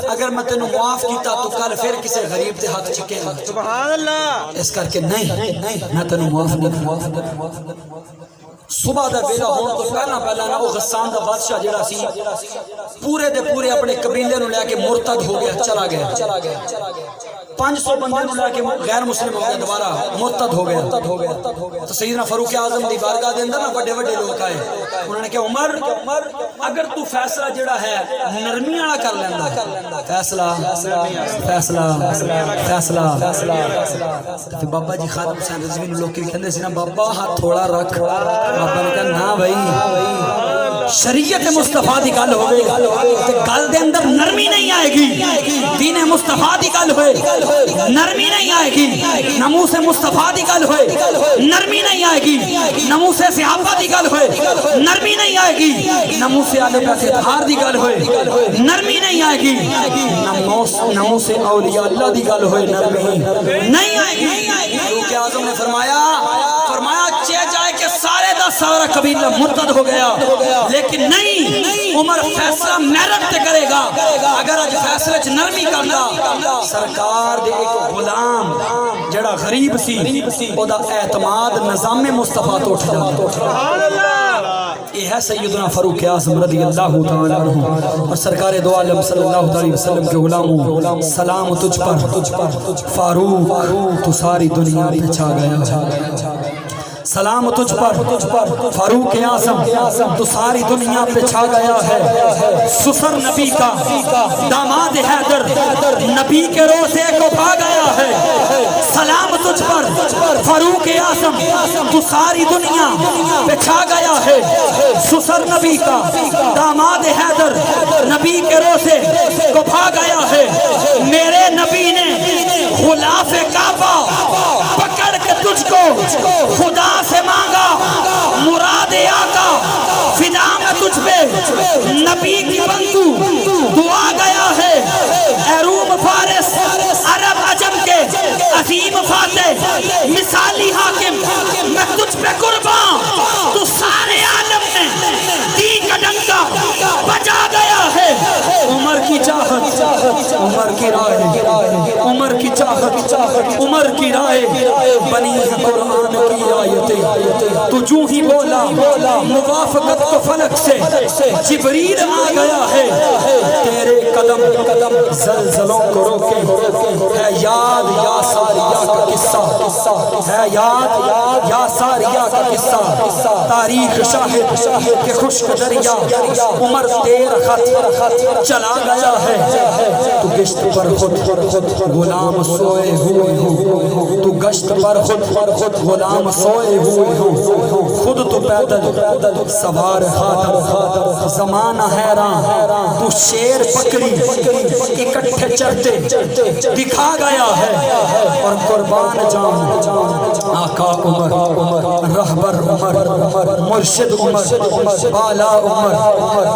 Speaker 1: اگر میں تینوں معاف کیتا تو کل پھر کسے غریب دے ہاتھ چکے گا
Speaker 2: سبحان اللہ
Speaker 1: اس کر کے نہیں میں تینوں معاف نہیں صبح دا ویلا ہون تو پہلا نا وہ غسان دا بادشاہ جڑا سی پورے دے پورے اپنے قبیلے نو لے کے مرتد ہو گیا چلا گیا 500 بندے نو لے کے غیر مسلم ہو گیا دوبارہ مرتد ہو گیا تو سیدنا فاروق اعظم دی بارگاہ دے اندر نا بڑے بڑے لوگ آئے انہوں نے کہا عمر اگر تو فیصلہ جڑا ہے نرمی والا کر لیندا فیصلہ تو بابا جی خادم حسین رضوی نو لوگ کہندے سی نا بابا ہاتھ تھوڑا رکھ بابا نے کہا نا بھائی شریعت مصطفیٰ دی گل ہوئے تے گل دے اندر نرمی نہیں آئے گی دین مصطفیٰ دی گل ہوئے نرمی نہیں آئے گی ناموس مصطفیٰ دی گل ہوئے نرمی نہیں آئے گی ناموس صحابہ دی گل ہوئے نرمی نہیں آئے گی ناموس آل بیت اطہار دی گل ہوئے نرمی نہیں آئے گی ناموس اولیاء اللہ دی گل ہوئے نرمی نہیں آئے گی فاروق اعظم نے فرمایا چہ جائے کہ سارے دا سارا قبیلہ مرتد ہو گیا لیکن نہیں عمر فیصلہ محرت تے کرے گا اگر اج فیصلے چ نرمی کردا سرکار دے ایک غلام جڑا غریب سی او دا اعتماد نظام مصطفیٰ تو اٹھ جاتا
Speaker 2: سبحان اللہ
Speaker 1: یہ ہے سیدنا فاروق اعظم رضی اللہ تعالی عنہ اور سرکار دو عالم صلی اللہ علیہ وسلم کے غلاموں سلام تجھ پر فاروق تو ساری دنیا پہ چھا گیا سلام تجھ پر فاروق اعظم تو ساری دنیا پہ چھا گیا ہے سسر نبی کا داماد حیدر نبی کے روزے کو پا گیا ہے سلام تجھ پر فاروق اعظم تو ساری دنیا پہ چھا گیا ہے سسر نبی کا داماد حیدر نبی کے روزے کو پا گیا ہے میرے نبی نے غلاف کعبہ پکڑ کے تجھ کو خدا سے مانگا مراد آقا فدا میں تجھ پہ نبی کی بندو دعا گیا ہے اے روم فارس عرب عجم کے عظیم فاتح مثالی حاکم میں تجھ پہ قربان تو سارے عالم نے دی کا ڈنکا بجا گیا ہے عمر کی چاہت عمر کی رائے عمر کی چاہت عمر کی رائے بنی ہے قرآن کی آیتیں تو جو ہی بولا موافقت تو فلک سے جبریل آ گیا ہے تیرے قدم زلزلوں کو روکے ہے یاد یا ساریہ کا قصہ ہے یاد یا ساریہ کا قصہ تاریخ شاہد کہ خشک دریا عمر تیر خط چلا گیا ہے تو گشت پر خود غلام سوئے ہوئے ہو تو گشت پر خود غلام سوئے ہوئے ہو خود تو پیدل سوار خاطر زمانہ حیران تو شیر بکری اکٹھے چڑھتے دکھا گیا ہے اور قربان جان آقا عمر رہبر عمر مرشد عمر بالا عمر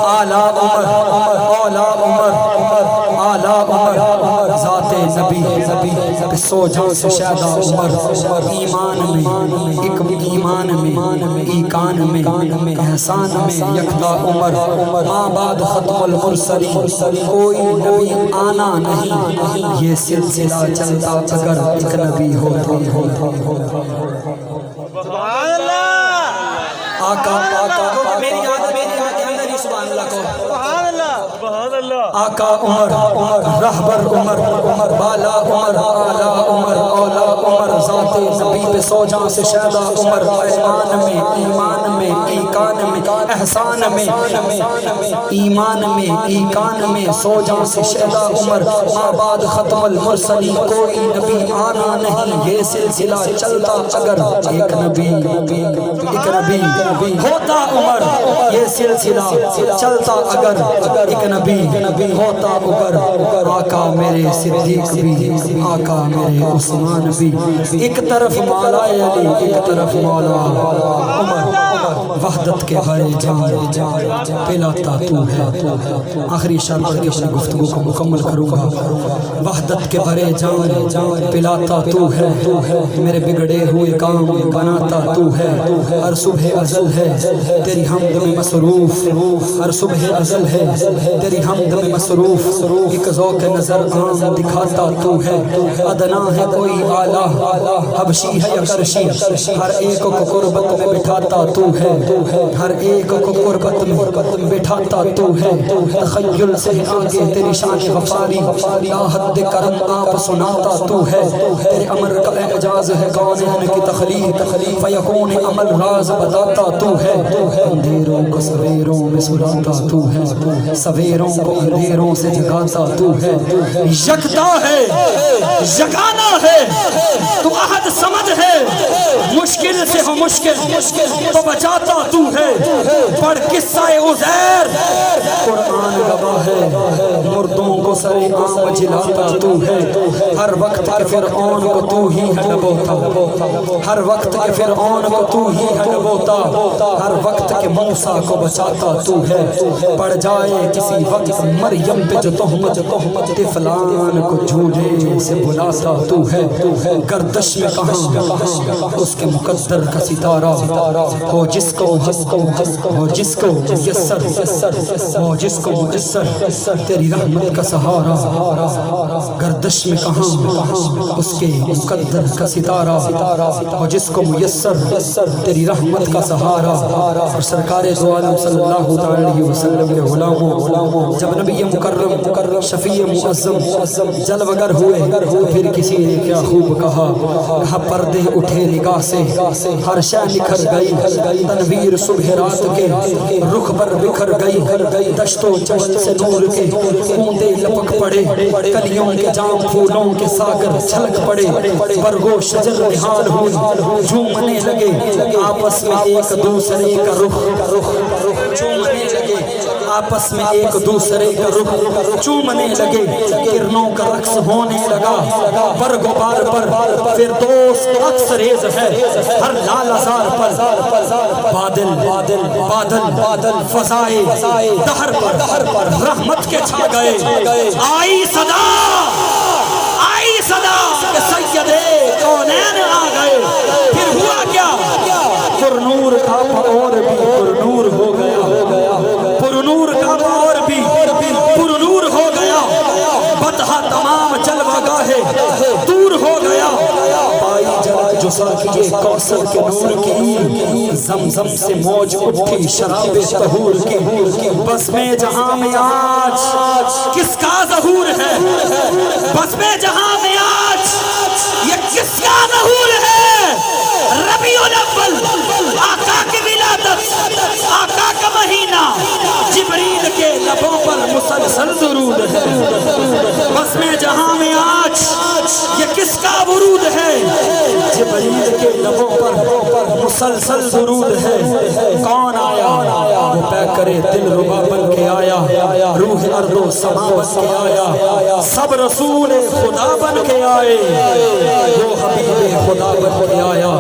Speaker 1: آلا عمر اولا عمر آلا عمر ذات نبی سو جان سے شہدہ عمر ایمان میں ایکان میں احسان میں یکتا عمر ماں بعد ختم المرسلین کوئی نبی آنا نہیں یہ سلسلہ چلتا اگر ایک نبی ہو
Speaker 2: سبحان اللہ
Speaker 1: آقا میری یاد سبحان اللہ کو
Speaker 2: سبحان اللہ
Speaker 1: آقا عمر رہبر عمر بالا عمر آلا عمر اولا عمر ذات نبی پہ سو جان سے شہدہ عمر ایمان میں ایکان میں احسان میں ایمان میں ایکان میں سو جان سے شہدہ عمر ماں بعد ختم المرسلین کوئی نبی آنا نہیں یہ سلسلہ چلتا اگر ایک نبی ہوتا عمر یہ سلسلہ چلتا اگر ایک نبی ہوتا اگر آقا میرے صدیق بھی آقا میرے عثمان بھی ایک طرف مولا علی ایک طرف مولا عمر وحدت کے بھرے جام پلاتا تو ہے. آخری اشار پڑھ کے اپنی گفتگو کو مکمل کروں گا. وحدت کے بھرے جام پلاتا تو ہے, میرے بگڑے ہوئے کام بناتا تو ہے. ہر صبح ازل ہے تیری حمد میں مصروف, ہر صبح ازل ہے تیری حمد میں مصروف. ایک ذوق نظر عام دکھاتا تو ہے, ادنا ہے کوئی اعلیٰ حبشی ہے یا کرشی, ہر ایک کو قربت میں بٹھاتا تو ہے, ہر ایک کو قربت میں بٹھاتا تو ہے. تخیل سے آگے تیری شان غفاری, لا حد کرم آپ سناتا تو ہے. تیرے امر کا اعجاز ہے کونین کی تخلیق, فیکون عمل راز بتاتا تو ہے. اندھیروں کو سویروں میں سلاتا تو ہے, سویروں کو اندھیروں سے جگاتا تو ہے. یکتا ہے جگانا ہے تو احد سمجھ ہے, مشکل سے ہو مشکل تو بچاتا تو ہے. پڑھ قصہ عزیر قرآن گواہ ہے, مردوں کو سر عام جلاتا تو ہے. ہر وقت کے فرعون کو تو ہی ہے نبوتا, ہر وقت کے فرعون کو تو ہی ہے نبوتا, ہر وقت کے موسیٰ کو بچاتا تو ہے. پڑ جائے کسی وقت مریم پہ جو تہمت, طفلان کو جھولے سے بلاتا تو ہے. گردش میں کہاں اس کے مقدر کا ستارہ ہو, جس کو ہو جس کو یسر ہو, جس کو میسر تیری رحمت کا سہارا. گردش میں کہاں اس کے مقدر کا ستارہ ہو, جس کو میسر تیری رحمت کا سہارا. اور سرکار دو عالم صلی اللہ علیہ وسلم کے غلاموں جب نبی مکرم شفیع معظم جلوگر ہوئے, پھر کسی نے کیا خوب کہا, پردے اٹھے نگاہ سے ہر شے نکھر گئی, تنویر صبح رات کے رخ پر بکھر گئی. دشت و جبل سے نور کے کوندے لپک پڑے, کلیوں کے جام پھولوں کے ساگر چھلک پڑے. برگو شجر نہال ہوئی جھومنے لگے, آپس میں ایک دوسرے کا رخ چومنے لگے, آپس میں ایک دوسرے کا رخ چومنے لگے. کرنوں کا رقص ہونے لگا برگ و بار پر, فردوس عکس ریز ہے ہر لال ازار پر. بادل فضائے دہر پر رحمت کے چھا گئے. آئی صدا کہ سیدے کونین آ گئے. پھر ہوا کیا, پرنور کا اور بھی پرنور ہو گیا, پرنور کا اور بھی پرنور ہو گیا. بطحہ تمام جلوہ گاہے دور ہو گیا. پائی جلا جو ساکیے کوثر کے نور کی, زمزم سے موج اٹھی شراب طہور کی. بس میں جہاں میں آج کس کا ظہور ہے, بس میں جہاں میں آج یہ کس کا ظہور ہے. ربیع الاول آقا کی ولادت, آقا کا مہینہ, جبریل کے لبوں پر مسلسل درود ہے. بس میں جہاں میں آج یہ کس کا ورود ہے, جبریل کے لبوں پر مسلسل درود ہے. کون آیا وہ پے کرے دل ربا بن کے آیا, روح ارض و سما بن کے آیا, سب رسول خدا بن کے آئے, وہ حبیب خدا بن کے آیا.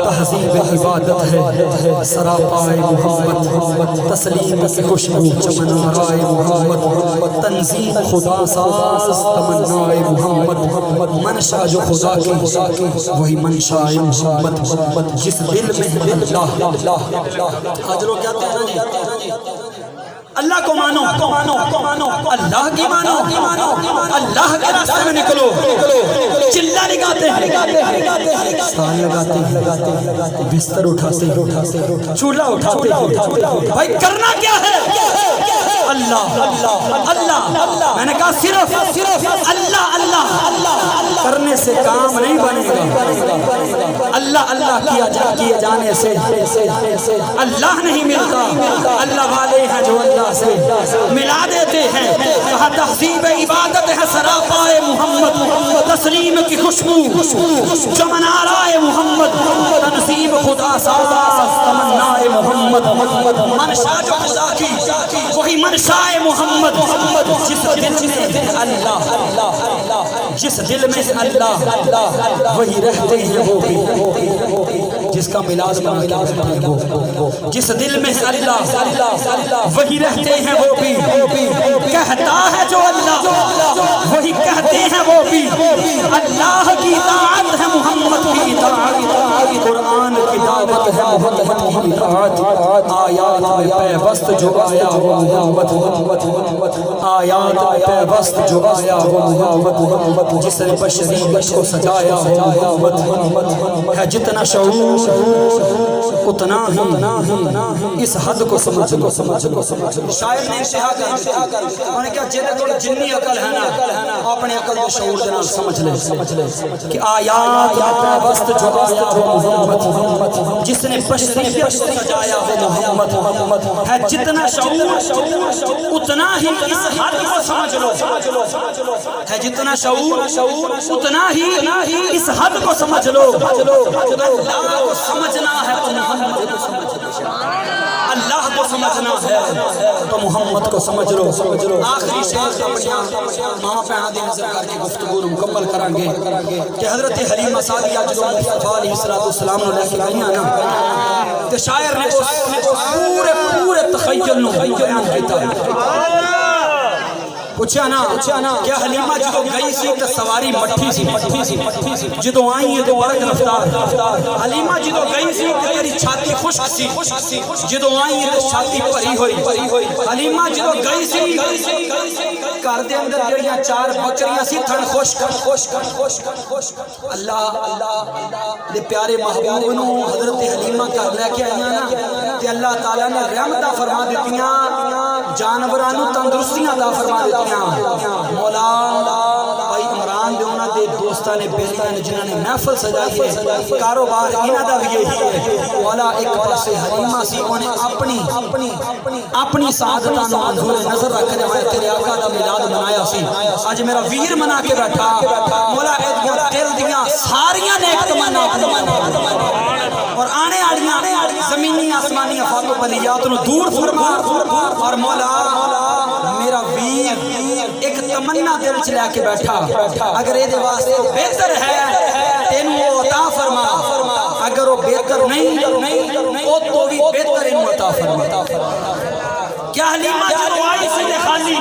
Speaker 1: تہذیب عبادت ہے سراپائے محمد, تسلیم کی خوشبو چمن آرائے محمد, تنظیم خدا ساز تمنائے محمد. منشا جو خدا کی وہی منشا محمد, جس دل میں اللہ. آج لوگ کہتے ہیں اللہ کو مانو, اللہ کی مانو, اللہ کے راستے میں نکلو. چلا لگاتے ہیں, سال لگاتے ہیں, بستر اٹھاتے ہیں, چولہا اٹھاتے ہیں. بھائی کرنا کیا ہے, اللہ اللہ. میں نے کہا صرف اللہ کرنے سے کام نہیں بنے گا. اللہ کیے جانے سے اللہ نہیں ملتا. اللہ والے ہیں جو اللہ سے ملا دیتے ہیں. کہا تہذیب عبادت ہے سراپائے محمد, تسلیم کی خوشبو جو منارائے محمد, تنظیم خدا ساز تمنائے محمد. منشا جو خدا کی وہی منشائے محمد, جس دل میں اللہ, جس دل میں اللہ وہی رہتے ہیں وہ بھی, جس کا میلاد منا کے بیٹھے وہ، جس دل میں اللہ وہی رہتے ہیں وہ بھی، کہتا ہے جو اللہ وہی کہتے ہیں وہ بھی، اللہ کی اطاعت ہے محمد کی اطاعت، قرآن کی دعوت ہے محمد کی اطاعت، آیات میں پیوست جو آیا وہ محمد، آیات میں پیوست جو آیا وہ محمد، جس نے بشریت کو سجایا وہ محمد ہے، جتنا شعور اتنا ہی اس حد کو سمجھ لو۔ شاعر نے انتہا کر انہوں نے کہا جنہیں تھوڑی جنی عقل ہے نا اپنے عقل کو شعور دینا سمجھ لے کہ آیات پیوست جو آیا وہ محمد، جس نے بشریت کو سجایا وہ محمد ہے، جتنا شعور اتنا ہی اس حد کو سمجھ لو، ہے جتنا شعور اتنا ہی اس حد کو سمجھ لو، اللہ کو سمجھنا ہے تو محمد کو سمجھ لو، اللہ کو سمجھنا ہے تو محمد کو سمجھ لو۔ آخری شیخ اپنیاں ماں پہ آدھی نظر کر کے گفتگو مکمل کریں گے کہ حضرت حلیمہ سعدیہ جو مصطفیٰ علیہ السلام نے لے کے گئیاں نا تو شاعر نے پورے تخیل نو بیان کیتا ہے۔ پوچھا نا کیا حلیمہ جدو گئی سی تو سواری مٹھی سی، جدو آئی ہے تو برق رفتار، حلیمہ جدو گئی سی تو تیری چھاتی خشک سی، جدو آئی ہے تو چھاتی بھری ہوئی، حلیمہ جدو گئی سی گھر دے اندر جڑیاں 4 بکریاں سی تھن خشک، اللہ دے پیارے محبوب نو حضرت حلیمہ گھر لے کے آئیاں نا تے اللہ تعالیٰ نے رحمتاں فرما دیتیاں، جانورانو تندرستیاں عطا فرما دیتیاں۔ مولا بھائی عمران دے انہاں دے دوستاں نے بیلیاں نے جنہاں نے محفل سجائی ہے، کاروبار انہاں دا بھی یہی ہے، مولا ایک پاسے حلیمہ سی انہیں اپنی سعادتاں نو منظور نظر رکھنے والے تیرے آقا دا میلاد منایا سی، اج میرا ویر منا کے بیٹھا، مولا ایدیاں دل دیاں ساریاں نیک تمنا اور آنے آڑیاں زمینی آسمانی افاق و بلیات نو دور فرما، اور مولا میرا ویر ایک تمنا دل چ لے کے بیٹھا، اگر یہ دے واسطے بہتر ہے تینوں وہ عطا فرما، اگر وہ بہتر نہیں وہ تو بھی بہتر انہوں عطا فرما۔ کیا حلیمہ جدو آئی سی خالی،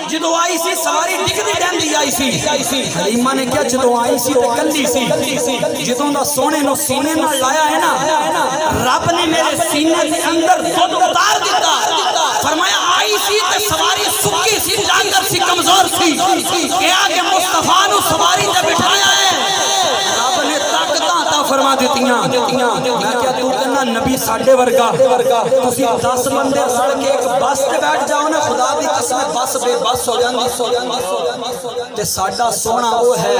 Speaker 1: جدو آئی سی سواری ڈگدی ڈیندی آئی سی، حلیمہ نے کیا جدو آئی سی تے کلی سی، جدوں دا سونے نو سینے نہ لایا ہے نا رب نے میرے سینے کے اندر خود اتار دیتا، فرمایا آئی سی تے سواری سکی سی، جانگر سی، کمزور سی، کیا کہ مصطفیٰ نو سواری تے بٹھایا ہے، رب نے طاقتاں عطا فرما دیتیاں۔ میں کیا تو کہنا نبی ساڈے ورگا تسی 10 بندے سڑ کے ایک بس تے بیٹھ جاؤ نا، خدا دی قسم بس بے بس ہو جاندی تے ساڈا سونا وہ ہے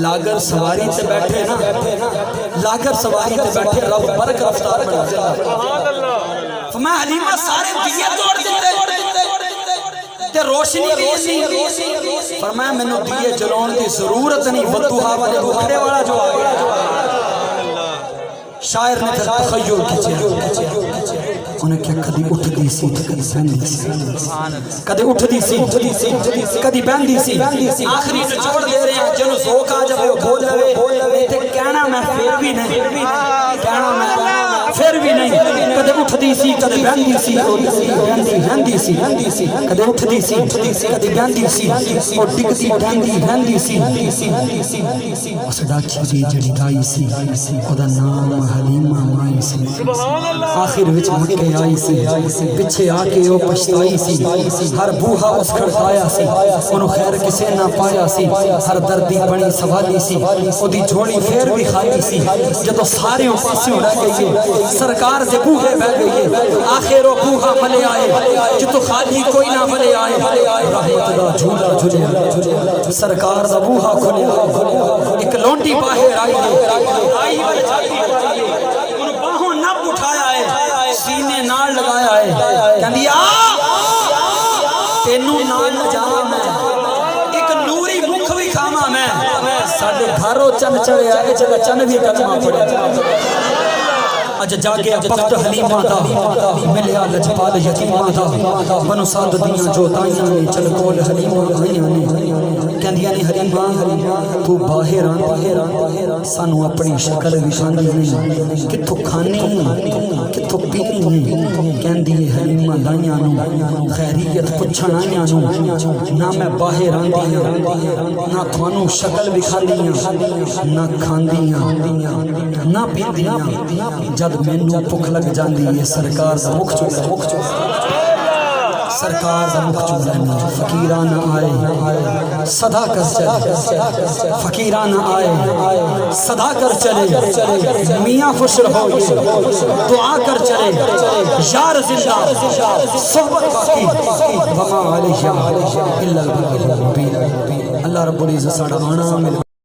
Speaker 1: لاگر سواری تے بیٹھے نا، لاگر سواری تے بیٹھے رب برق رفتار بنا دیتا۔ فرمایا حلیمہ سارے دیے توڑ دیتے تے روشنی بھی سی، فرمایا میں نے دیے جلون دی ضرورت نہیں، ودوہا والے بکھڑے والا جو آگیا۔ شاعر نے پھر تخیل کیجئے، انہیں کیا کدی اٹھ دی سی تو کدی بہندی سی، کدی اٹھ دی سی کدی بہندی سی، آخری نچوڑ دے رہے ہیں جنہوں ذوق آ جائے وہ بھول لے تے کہنا میں پھر بھی نہیں، کہنا میں پھر بھی نہیں، کدی اٹھ دی سی کدی بہندی سی، بہندی سی کدی اٹھ دی سی کدی بہندی سی، اور ڈگ دی بہندی سی، اس ڈاچی دی جڑی گائی سی خدا نام حلیمہ مائی سی، آخر وچ مکے آئی سی، پچھے آ کے وہ پچھتائی سی، ہر بوہا اس کھڑکایا سی، انہوں خیر کسے نہ پایا سی، ہر دردی بڑی سوالی سی، او دی جھوڑی پھر بھی خالی سی، جدو سارے پاسیوں رہ گئی سرکار دے بوہے بہ گئی، آخر وہ بوہا ملے آئے جدو خالی کوئی نہ ملے آئے، رحمت دا جھولا جھولیا سرکار دا بوہا کھلیا، ایک لونڈی باہر آئی ان باہوں نب اٹھایا ہے، سینے نال لگایا ہے، کہندی تینوں نال جاواں میں، ایک نوری مکھ بھی کھاواں میں، ساڈے گھروں چن چڑھیا ہے جگہ چن بھی کٹواں پڑے، اج جاگے وقت حلیمہ دا ملیا لجپال یتیمہ دا، بنو سعد دیاں جو تائیاں نے چل کول حلیمہ آئیاں نے، کہندیاں نے حلیمہ تو باہر آن سانو اپنی شکل وشاندی نہیں کتھو کھانی کتھو پینی کہندی ہے حلیمہ لائیاں نو خیریت پچھن آئیاں نو نہ میں باہر آندیاں نہ تھوانو شکل وکھاندیاں نہ کھاندیاں نہ پیندیاں جد مینوں بھوک لگ جاندی ہے سرکار دا مکھ چولا سرکار دا مکھ چولا فقیران آئے صدا کر چلے فقیران آئے صدا کر چلے میاں خوش رہو دعا کر چلے یار زندہ صحبت باقی وما علیہ الا البلاغ المبین اللہ رب العزت ساڑا آنا مل